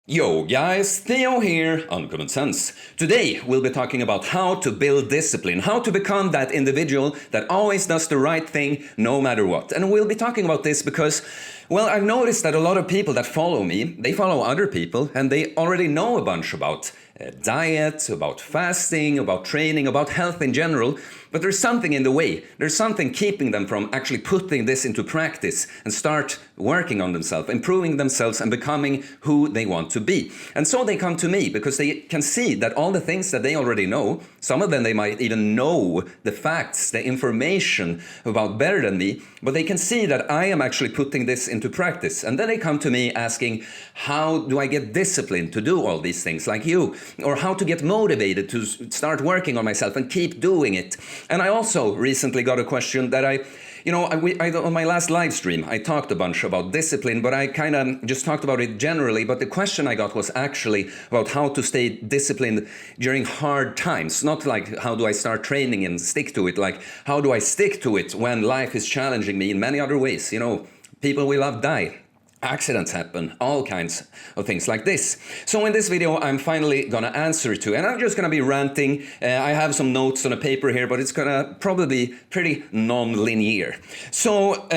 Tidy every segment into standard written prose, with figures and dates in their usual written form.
Yo guys, Theo here, Uncommon Sense. Today we'll be talking about how to build discipline, how to become that individual that always does the right thing no matter what. And we'll be talking about this because, well, I've noticed that a lot of people that follow me, they follow other people and they already know a bunch about diet, about fasting, about training, about health in general, but there's something in the way. There's something keeping them from actually putting this into practice and start working on themselves, improving themselves and becoming who they want to be. And so they come to me because they can see that all the things that they already know, some of them they might even know the facts, the information about better than me, but they can see that I am actually putting this into practice. And then they come to me asking, how do I get disciplined to do all these things like you? Or how to get motivated to start working on myself and keep doing it. And I also recently got a question that on my last live stream, I talked a bunch about discipline, but I kind of just talked about it generally. But the question I got was actually about how to stay disciplined during hard times. Not like how do I start training and stick to it, like how do I stick to it when life is challenging me in many other ways. You know, people we love die. Accidents happen, all kinds of things like this. So in this video, I'm finally gonna answer to, and I'm just gonna be ranting. I have some notes on a paper here, but it's gonna probably be pretty non-linear. So,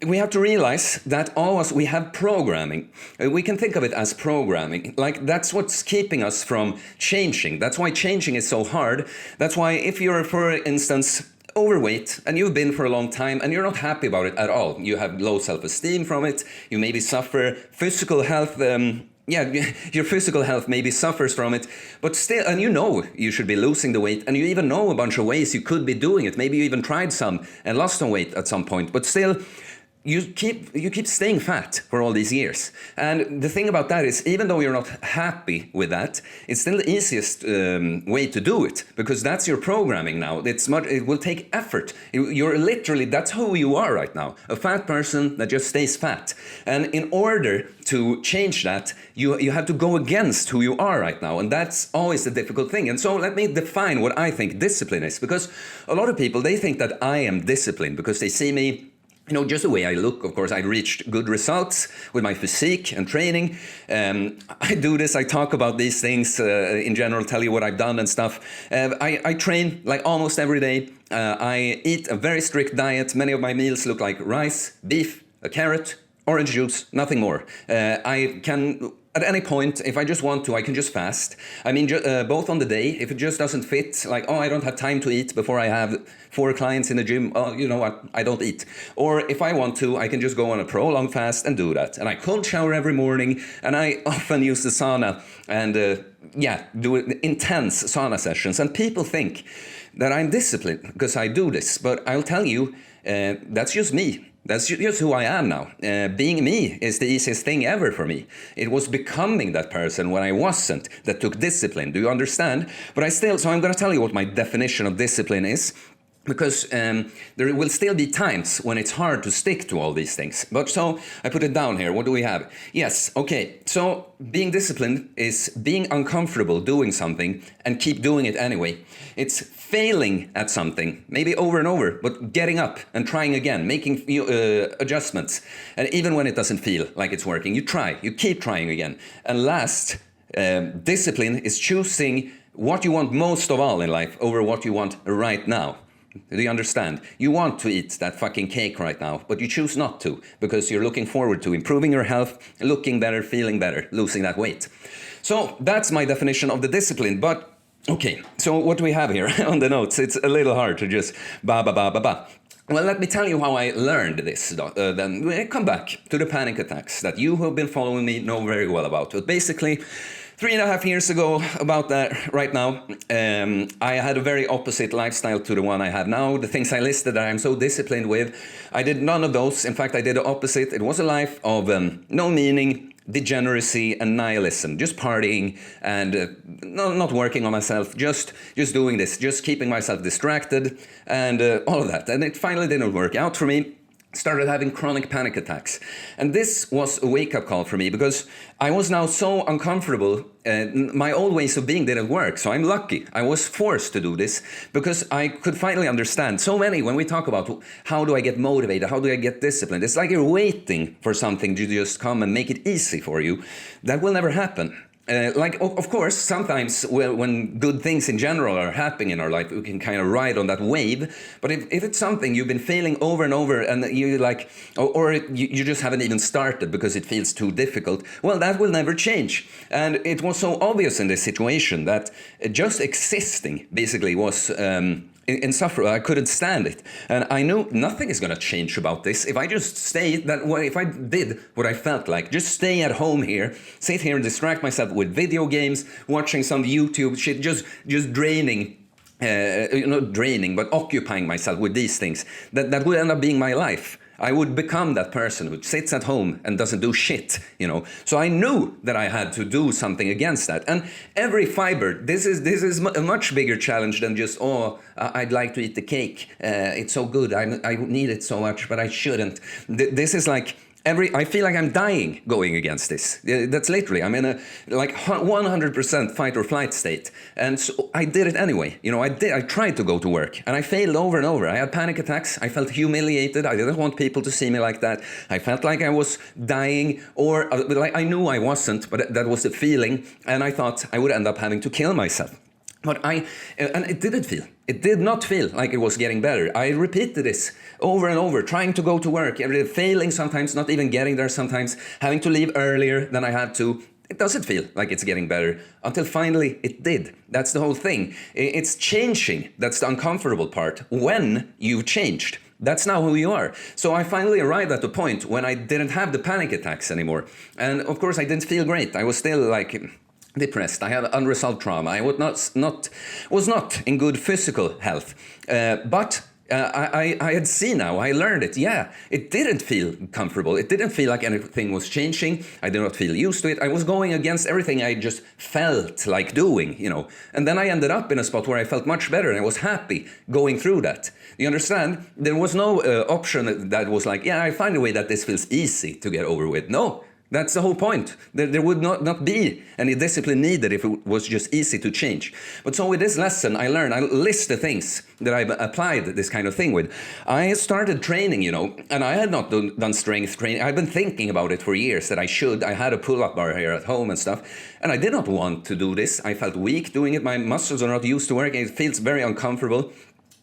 we have to realize that all of us, we have programming. We can think of it as programming. Like, that's what's keeping us from changing. That's why changing is so hard. That's why if you're, for instance, overweight and you've been for a long time and you're not happy about it at all, you have low self-esteem from it, you maybe suffer physical health, your physical health maybe suffers from it, but still, and you know you should be losing the weight, and you even know a bunch of ways you could be doing it. Maybe you even tried some and lost some weight at some point, but still you keep staying fat for all these years. And the thing about that is, even though you're not happy with that, it's still the easiest way to do it, because that's your programming now. It will take effort. You're literally, that's who you are right now, a fat person that just stays fat. And in order to change that, you have to go against who you are right now, and that's always the difficult thing. And so let me define what I think discipline is, because a lot of people, they think that I am disciplined because they see me, you know, just the way I look. Of course, I reached good results with my physique and training. I do this, I talk about these things in general, tell you what I've done and stuff. I train like almost every day. I eat a very strict diet. Many of my meals look like rice, beef, a carrot, orange juice, nothing more. I can, at any point, if I just want to, I can just fast. I mean, both on the day, if it just doesn't fit, like, oh, I don't have time to eat before I have 4 clients in the gym, oh, you know what, I don't eat. Or if I want to, I can just go on a prolonged fast and do that. And I cold shower every morning, and I often use the sauna and, do intense sauna sessions. And people think that I'm disciplined because I do this, but I'll tell you, that's just me. That's just who I am now. Being me is the easiest thing ever for me. It was becoming that person when I wasn't that took discipline. Do you understand? But so I'm going to tell you what my definition of discipline is. Because there will still be times when it's hard to stick to all these things. But so I put it down here. What do we have? Yes, okay. So being disciplined is being uncomfortable doing something and keep doing it anyway. It's failing at something, maybe over and over, but getting up and trying again, making adjustments. And even when it doesn't feel like it's working, you try, you keep trying again. And last, discipline is choosing what you want most of all in life over what you want right now. Do you understand? You want to eat that fucking cake right now, but you choose not to because you're looking forward to improving your health, looking better, feeling better, losing that weight. So that's my definition of the discipline. But okay, so what do we have here on the notes? It's a little hard to just ba. Well, let me tell you how I learned this. Then we come back to the panic attacks that you who have been following me know very well about. But basically, 3.5 years ago, about that right now, I had a very opposite lifestyle to the one I have now. The things I listed that I'm so disciplined with, I did none of those. In fact, I did the opposite. It was a life of no meaning, degeneracy and nihilism, just partying and not working on myself, just doing this, just keeping myself distracted and all of that. And it finally didn't work out for me. started having chronic panic attacks. And this was a wake-up call for me because I was now so uncomfortable. My old ways of being didn't work. So I'm lucky. I was forced to do this because I could finally understand. So many, when we talk about how do I get motivated, how do I get disciplined, it's like you're waiting for something to just come and make it easy for you. That will never happen. Of course, sometimes when good things in general are happening in our life, we can kind of ride on that wave. But if it's something you've been feeling over and over and you like, or you just haven't even started because it feels too difficult, well, that will never change. And it was so obvious in this situation that just existing basically was insufferable. I couldn't stand it. And I knew nothing is going to change about this. If I just stay that way, if I did what I felt like, just stay at home here, sit here and distract myself with video games, watching some YouTube shit, just draining, not draining, but occupying myself with these things, that would end up being my life. I would become that person who sits at home and doesn't do shit, So I knew that I had to do something against that. And every fiber, this is a much bigger challenge than just, I'd like to eat the cake. It's so good. I need it so much, but I shouldn't. This is like I feel like I'm dying going against this. That's literally, I'm in a 100% fight or flight state. And so I did it anyway. I tried to go to work and I failed over and over. I had panic attacks. I felt humiliated. I didn't want people to see me like that. I felt like I was dying, or like I knew I wasn't, but that was the feeling. And I thought I would end up having to kill myself. But and it did not feel like it was getting better. I repeated this over and over, trying to go to work, failing sometimes, not even getting there sometimes, having to leave earlier than I had to. It doesn't feel like it's getting better until finally it did. That's the whole thing. It's changing. That's the uncomfortable part. When you've changed. That's now who you are. So I finally arrived at the point when I didn't have the panic attacks anymore. And of course I didn't feel great. I was still depressed. I had unresolved trauma. I was not in good physical health. But I had seen now, I learned it. Yeah, it didn't feel comfortable. It didn't feel like anything was changing. I did not feel used to it. I was going against everything I just felt like doing, And then I ended up in a spot where I felt much better and I was happy going through that. You understand? There was no option that was like, yeah, I find a way that this feels easy to get over with. No. That's the whole point. There would not be any discipline needed if it was just easy to change. But so with this lesson, I list the things that I've applied this kind of thing with. I started training, and I had not done strength training. I've been thinking about it for years that I should. I had a pull-up bar here at home and stuff, and I did not want to do this. I felt weak doing it. My muscles are not used to working. It feels very uncomfortable.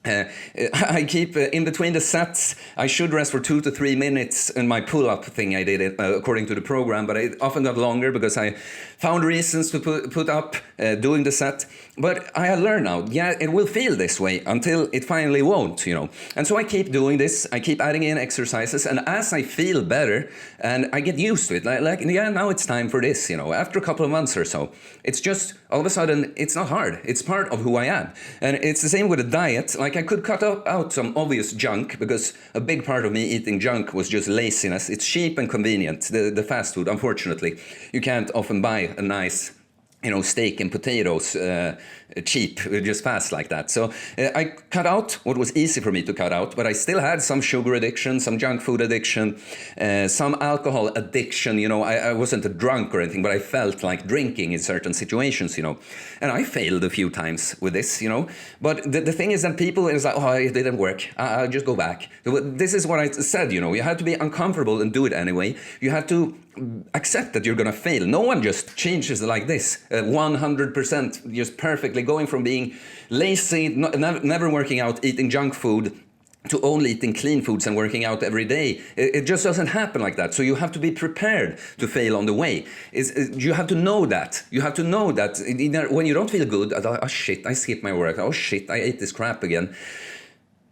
I keep in between the sets. I should rest for 2 to 3 minutes in my pull-up thing. I did it according to the program, but it often got longer because I found reasons to put up doing the set. But I learned now, yeah, it will feel this way until it finally won't, And so I keep doing this. I keep adding in exercises, and as I feel better and I get used to it, now it's time for this, After a couple of months or so, it's just all of a sudden it's not hard. It's part of who I am, and it's the same with a diet. I could cut out some obvious junk because a big part of me eating junk was just laziness. It's cheap and convenient, the fast food. Unfortunately, you can't often buy a nice steak and potatoes cheap, just fast like that. So I cut out what was easy for me to cut out, but I still had some sugar addiction, some junk food addiction, some alcohol addiction. I wasn't a drunk or anything, but I felt like drinking in certain situations, And I failed a few times with this, But the thing is that people is like, oh, it didn't work. I'll just go back. This is what I said, You have to be uncomfortable and do it anyway. You have to accept that you're going to fail. No one just changes like this, 100%, just perfectly going from being lazy, never working out, eating junk food, to only eating clean foods and working out every day. It just doesn't happen like that. So you have to be prepared to fail on the way. You have to know that. You have to know that when you don't feel good, oh shit, I skipped my work. Oh shit, I ate this crap again.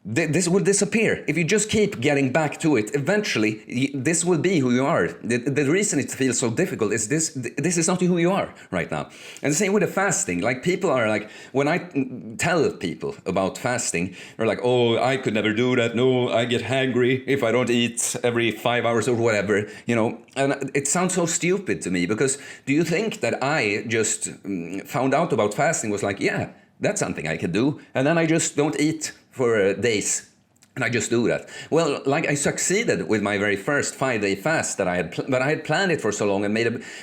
This will disappear. If you just keep getting back to it, eventually this will be who you are. The reason it feels so difficult is this is not who you are right now. And the same with the fasting. Like people are like, when I tell people about fasting, they're like, oh, I could never do that. No, I get hangry if I don't eat every 5 hours or whatever, And it sounds so stupid to me because do you think that I just found out about fasting was like, yeah, that's something I could do. And then I just don't eat for days. And I just do that. Well, like I succeeded with my very first 5-day fast that but I had planned it for so long and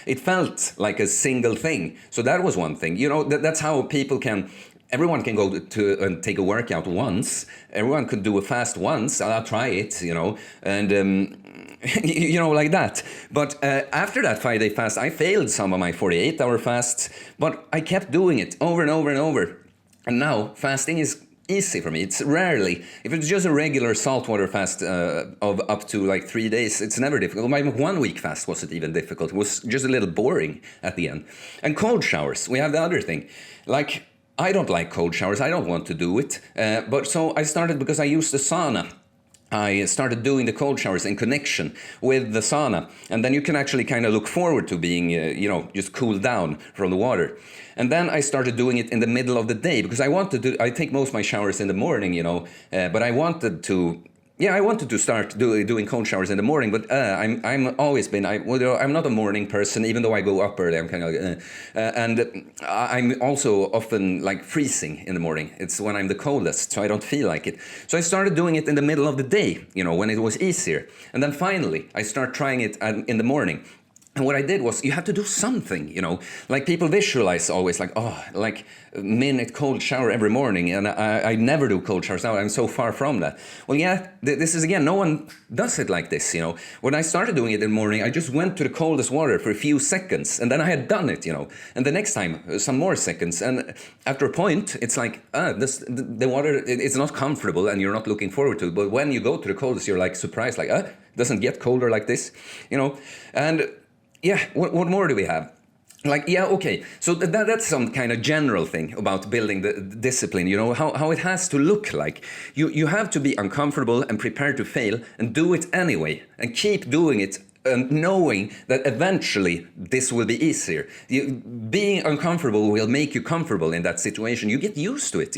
it felt like a single thing. So that was one thing. That's how people can. Everyone can go to and take a workout once. Everyone could do a fast once. I'll try it, and like that. But after that 5-day fast, I failed some of my 48-hour fasts, but I kept doing it over and over and over. And now fasting is easy for me. It's rarely, if it's just a regular saltwater fast of up to like 3 days, it's never difficult. My 1 week fast wasn't even difficult. It was just a little boring at the end. And cold showers, we have the other thing. Like, I don't like cold showers. I don't want to do it. But so I started because I used the sauna. I started doing the cold showers in connection with the sauna. And then you can actually kind of look forward to being, just cooled down from the water. And then I started doing it in the middle of the day because I take most of my showers in the morning, but I wanted to start doing cold showers in the morning, but I'm always been, I'm not a morning person, even though I go up early. I'm kind of like, and I'm also often like freezing in the morning. It's when I'm the coldest, so I don't feel like it. So I started doing it in the middle of the day, when it was easier. And then finally, I start trying it in the morning. And what I did was, you have to do something, like people visualize always like, like a minute cold shower every morning. And I never do cold showers now. I'm so far from that. Well, yeah, this is again, no one does it like this, When I started doing it in the morning, I just went to the coldest water for a few seconds and then I had done it, And the next time, some more seconds. And after a point, it's like, the water, it's not comfortable and you're not looking forward to it. But when you go to the coldest, you're like surprised, like, doesn't get colder like this, And yeah, what more do we have? Like, yeah, okay. So that's some kind of general thing about building the discipline, how it has to look like. You have to be uncomfortable and prepared to fail and do it anyway and keep doing it. And knowing that eventually this will be easier. Being uncomfortable will make you comfortable in that situation. You get used to it.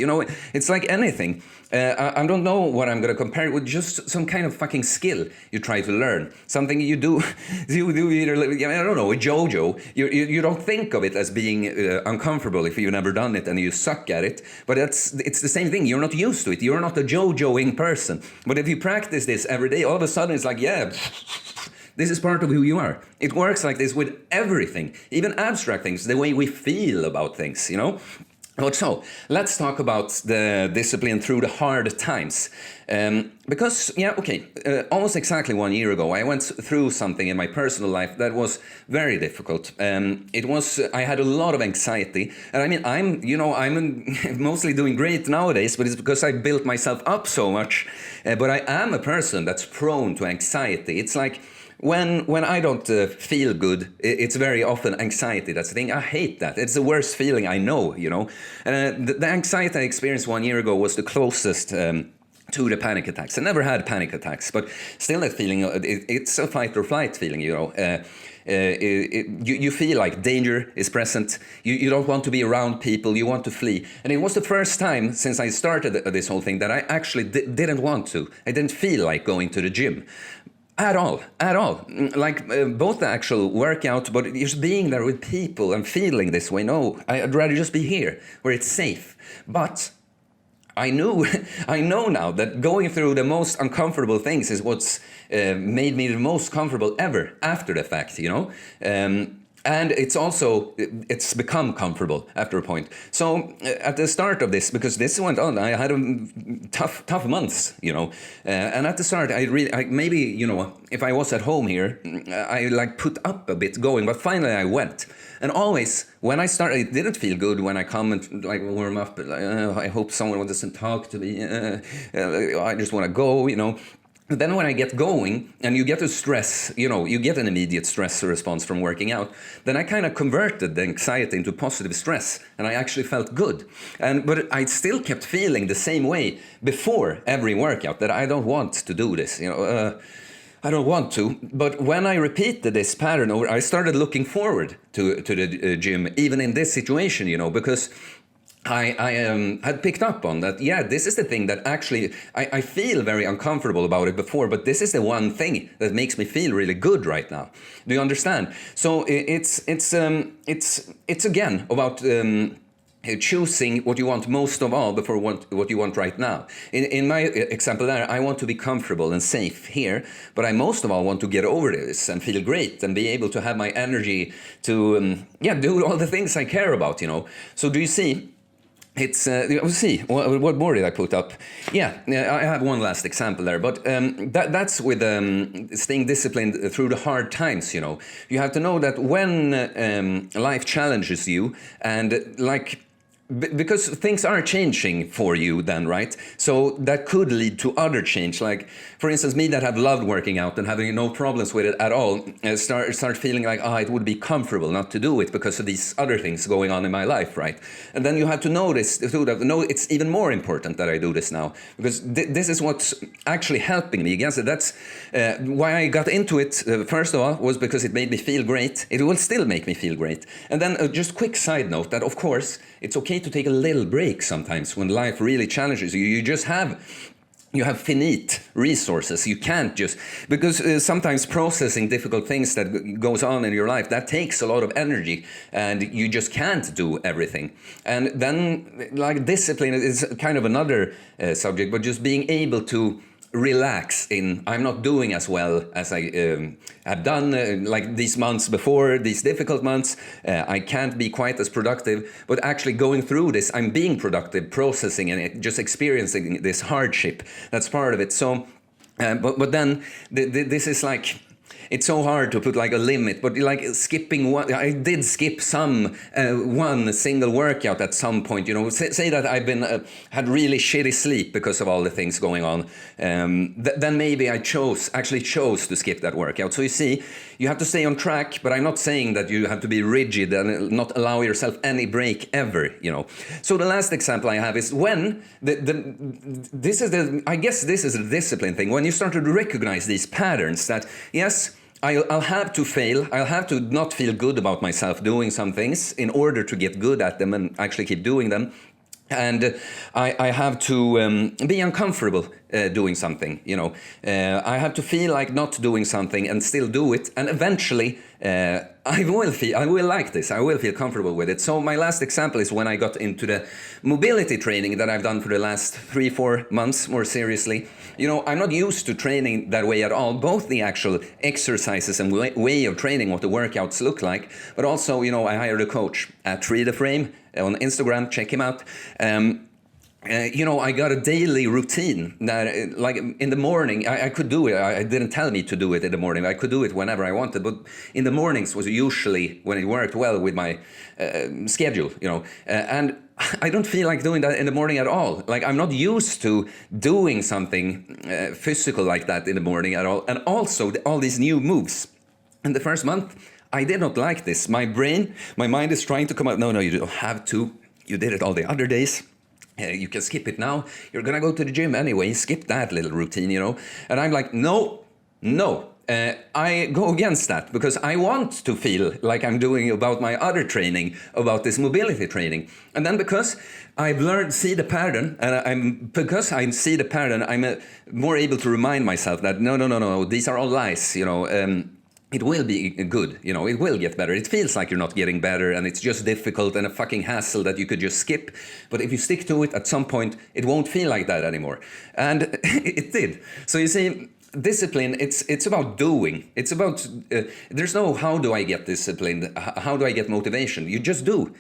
It's like anything. I don't know what I'm going to compare it with. Just some kind of fucking skill you try to learn. Something you do. You do either. I don't know. A JoJo. You don't think of it as being uncomfortable if you've never done it and you suck at it. But it's the same thing. You're not used to it. You're not a JoJoing person. But if you practice this every day, all of a sudden it's like, yeah. This is part of who you are. It works like this with everything, even abstract things, the way we feel about things, But so, let's talk about the discipline through the hard times. Because, almost exactly 1 year ago, I went through something in my personal life that was very difficult. I had a lot of anxiety. And I mean, I'm mostly doing great nowadays, but it's because I built myself up so much. But I am a person that's prone to anxiety. It's like, when I don't feel good, it's very often anxiety. That's the thing. I hate that. It's the worst feeling I know, The anxiety I experienced 1 year ago was the closest to the panic attacks. I never had panic attacks, but still that feeling, it's a fight or flight feeling, You feel like danger is present. You don't want to be around people. You want to flee. And it was the first time since I started this whole thing that I actually didn't want to. I didn't feel like going to the gym. At all. Like both the actual workout, but just being there with people and feeling this way. No, I'd rather just be here where it's safe. But I know now that going through the most uncomfortable things is what's made me the most comfortable ever after the fact, And it's become comfortable after a point. So at the start of this, because this went on, I had tough months, And at the start, maybe, if I was at home here, I like put up a bit going, but finally I went. And always, when I started, it didn't feel good when I come and like warm up. I hope someone doesn't talk to me. I just want to go, But then when I get going and you get to stress, you get an immediate stress response from working out, then I kind of converted the anxiety into positive stress and I actually felt good. But I still kept feeling the same way before every workout that I don't want to do this, I don't want to. But when I repeated this pattern over, I started looking forward to the gym, even in this situation, because I had picked up on that, this is the thing that actually, I feel very uncomfortable about it before, but this is the one thing that makes me feel really good right now. Do you understand? So it's again about choosing what you want most of all before what you want right now. In my example there, I want to be comfortable and safe here, but I most of all want to get over this and feel great and be able to have my energy to do all the things I care about, you know. So do you see? It's, we'll see, what more did I put up? Yeah, I have one last example there, but that's with staying disciplined through the hard times, you know. You have to know that when life challenges you and like, because things are changing for you then, right? So that could lead to other change. Like, for instance, me that have loved working out and having no problems with it at all, start feeling like, it would be comfortable not to do it because of these other things going on in my life, right? And then you have to notice, no, it's even more important that I do this now, because this is what's actually helping me against it. That's why I got into it, first of all, was because it made me feel great. It will still make me feel great. And then just quick side note that, of course, it's okay to take a little break sometimes when life really challenges you. You have finite resources. You can't just, because sometimes processing difficult things that goes on in your life, that takes a lot of energy and you just can't do everything. And then like discipline is kind of another subject, but just being able to relax in, I'm not doing as well as I have done like these months before, these difficult months. I can't be quite as productive, but actually going through this, I'm being productive, processing and just experiencing this hardship. That's part of it. So, but then this is like, it's so hard to put like a limit, but like skipping one, I did skip one single workout at some point, you know, say that I've been, had really shitty sleep because of all the things going on. Then maybe I actually chose to skip that workout. So you see, you have to stay on track, but I'm not saying that you have to be rigid and not allow yourself any break ever, you know. So the last example I have is when I guess this is a discipline thing, when you start to recognize these patterns that, yes, I'll have to fail. I'll have to not feel good about myself doing some things in order to get good at them and actually keep doing them. And I have to be uncomfortable doing something, you know. I have to feel like not doing something and still do it. And eventually, I will like this. I will feel comfortable with it. So my last example is when I got into the mobility training that I've done for the last 3-4 months more seriously. You know, I'm not used to training that way at all, both the actual exercises and way of training, what the workouts look like, but also, you know, I hired a coach at Tree the Frame on Instagram, check him out. You know, I got a daily routine that, like in the morning, I could do it. I didn't tell me to do it in the morning. I could do it whenever I wanted, but in the mornings was usually when it worked well with my schedule, you know. And I don't feel like doing that in the morning at all. Like, I'm not used to doing something physical like that in the morning at all. And also all these new moves. In the first month, I did not like this. My mind is trying to come out. No, you don't have to. You did it all the other days. You can skip it now. You're gonna go to the gym anyway. Skip that little routine, you know. And I'm like, no. I go against that because I want to feel like I'm doing about my other training, about this mobility training. And then because I've learned to see the pattern, and I'm more able to remind myself that no, these are all lies, you know. It will be good, you know, it will get better. It feels like you're not getting better and it's just difficult and a fucking hassle that you could just skip. But if you stick to it, at some point, it won't feel like that anymore. And it did. So you see, discipline, it's about doing. It's about, there's no how do I get disciplined, how do I get motivation? You just do.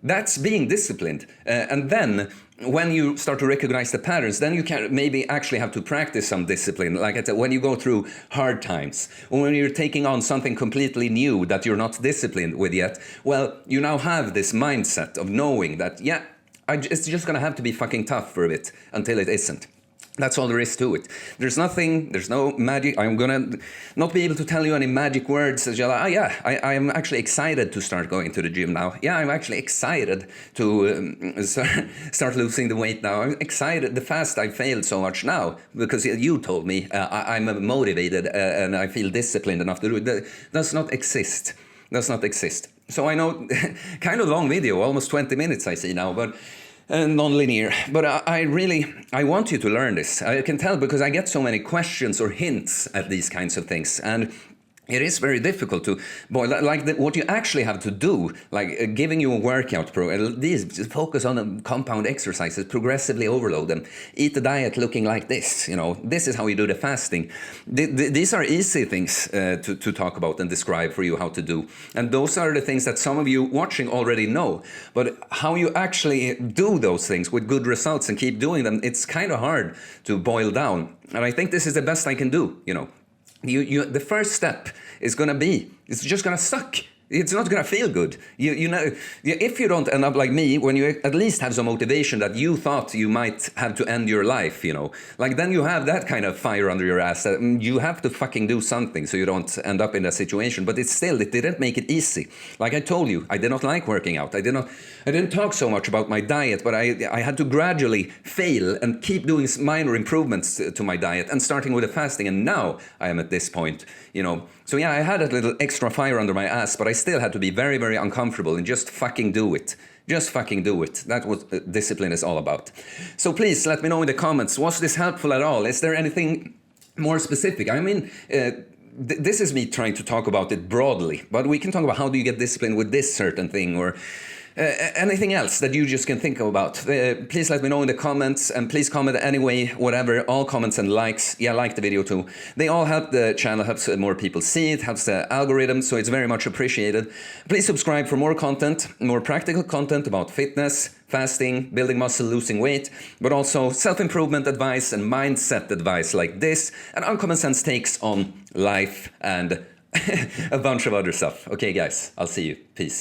That's being disciplined. And then when you start to recognize the patterns, then you can maybe actually have to practice some discipline. Like I said, when you go through hard times, or when you're taking on something completely new that you're not disciplined with yet, well, you now have this mindset of knowing that, yeah, it's just going to have to be fucking tough for a bit until it isn't. That's all there is to it. There's no magic. I'm gonna not be able to tell you any magic words. I am actually excited to start going to the gym now. Yeah, I'm actually excited to start losing the weight now. I'm excited. The fast I failed so much now because you told me I'm motivated and I feel disciplined enough to do it. That does not exist. So I know, kind of long video, almost 20 minutes I see now, but non-linear. But I want you to learn this. I can tell because I get so many questions or hints at these kinds of things. And it is very difficult to boil, like what you actually have to do, like giving you a workout program. These just focus on the compound exercises, progressively overload them, eat the diet looking like this. This is how you do the fasting. These are easy things to talk about and describe for you how to do, and those are the things that some of you watching already know. But how you actually do those things with good results and keep doing them, it's kind of hard to boil down. And I think this is the best I can do. The first step is going to be, it's just going to suck. It's not going to feel good. If you don't end up like me, when you at least have some motivation that you thought you might have to end your life, like then you have that kind of fire under your ass that you have to fucking do something so you don't end up in that situation. But it didn't make it easy. Like I told you, I did not like working out. I didn't talk so much about my diet, but I had to gradually fail and keep doing minor improvements to my diet and starting with the fasting. And now I am at this point, So yeah, I had a little extra fire under my ass, but I still had to be very, very uncomfortable and just fucking do it. Just fucking do it. That's what discipline is all about. So please let me know in the comments, was this helpful at all? Is there anything more specific? I mean, this is me trying to talk about it broadly, but we can talk about how do you get discipline with this certain thing, or anything else that you just can think about. Please let me know in the comments, and please comment anyway, whatever. All comments and likes, like the video too. They all help the channel, helps more people see it, helps the algorithm, so it's very much appreciated. Please subscribe for more content, more practical content about fitness, fasting, building muscle, losing weight, but also self-improvement advice and mindset advice like this, and uncommon sense takes on life and a bunch of other stuff. Okay guys, I'll see you. Peace.